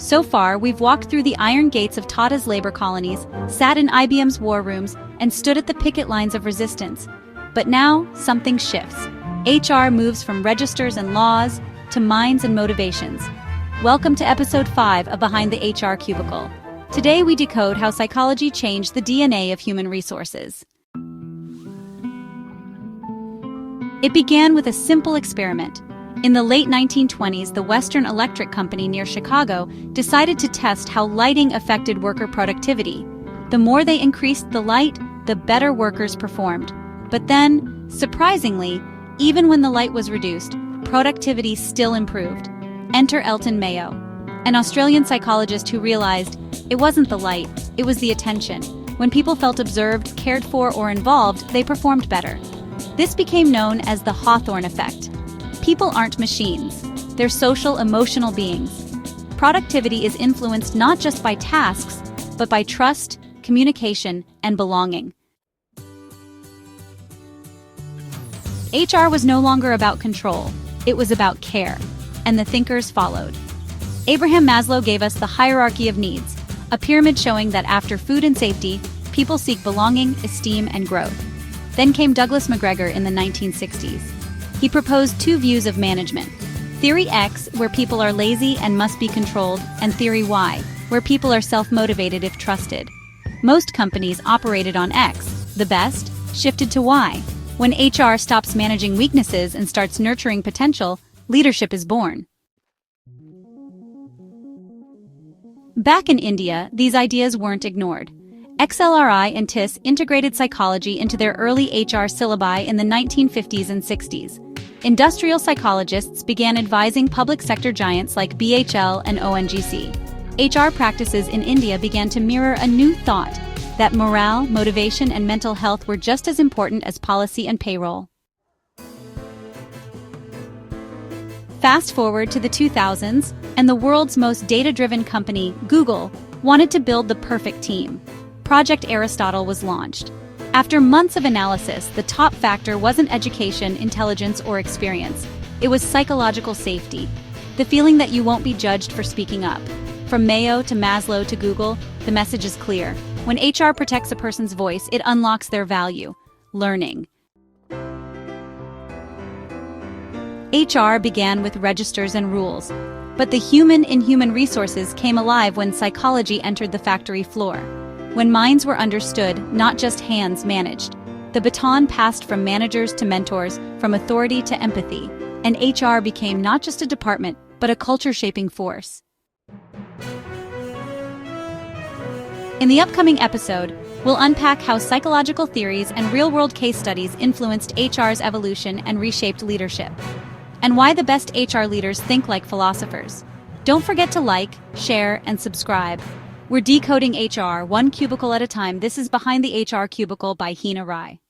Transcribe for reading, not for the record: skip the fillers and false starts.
So far, we've walked through the iron gates of Tata's labor colonies, sat in IBM's war rooms, and stood at the picket lines of resistance. But now, something shifts. HR moves from registers and laws to minds and motivations. Welcome to episode 5 of Behind the HR Cubicle. Today we decode how psychology changed the DNA of human resources. It began with a simple experiment. In the late 1920s, the Western Electric Company near Chicago decided to test how lighting affected worker productivity. The more they increased the light, the better workers performed. But then, surprisingly, even when the light was reduced, productivity still improved. Enter Elton Mayo, an Australian psychologist who realized it wasn't the light, it was the attention. When people felt observed, cared for, or involved, they performed better. This became known as the Hawthorne effect. People aren't machines. They're social, emotional beings. Productivity is influenced not just by tasks, but by trust, communication, and belonging. HR was no longer about control. It was about care. And the thinkers followed. Abraham Maslow gave us the hierarchy of needs, a pyramid showing that after food and safety, people seek belonging, esteem, and growth. Then came Douglas McGregor in the 1960s. He proposed two views of management. Theory X, where people are lazy and must be controlled, and Theory Y, where people are self-motivated if trusted. Most companies operated on X. The best shifted to Y. When HR stops managing weaknesses and starts nurturing potential, leadership is born. Back in India, these ideas weren't ignored. XLRI and TIS integrated psychology into their early HR syllabi in the 1950s and 60s. Industrial psychologists began advising public sector giants like BHL and ONGC. HR practices in India began to mirror a new thought, that morale, motivation, and mental health were just as important as policy and payroll. Fast forward to the 2000s, and the world's most data-driven company, Google, wanted to build the perfect team. Project Aristotle was launched. After months of analysis, the top factor wasn't education, intelligence, or experience. It was psychological safety, the feeling that you won't be judged for speaking up. From Mayo to Maslow to Google, the message is clear. When HR protects a person's voice, it unlocks their value, learning. HR began with registers and rules, but the human in human resources came alive when psychology entered the factory floor. When minds were understood, not just hands managed. The baton passed from managers to mentors, from authority to empathy, and HR became not just a department, but a culture-shaping force. In the upcoming episode, we'll unpack how psychological theories and real-world case studies influenced HR's evolution and reshaped leadership, and why the best HR leaders think like philosophers. Don't forget to like, share, and subscribe. We're decoding HR, one cubicle at a time. This is Behind the HR Cubicle by Heena Rai.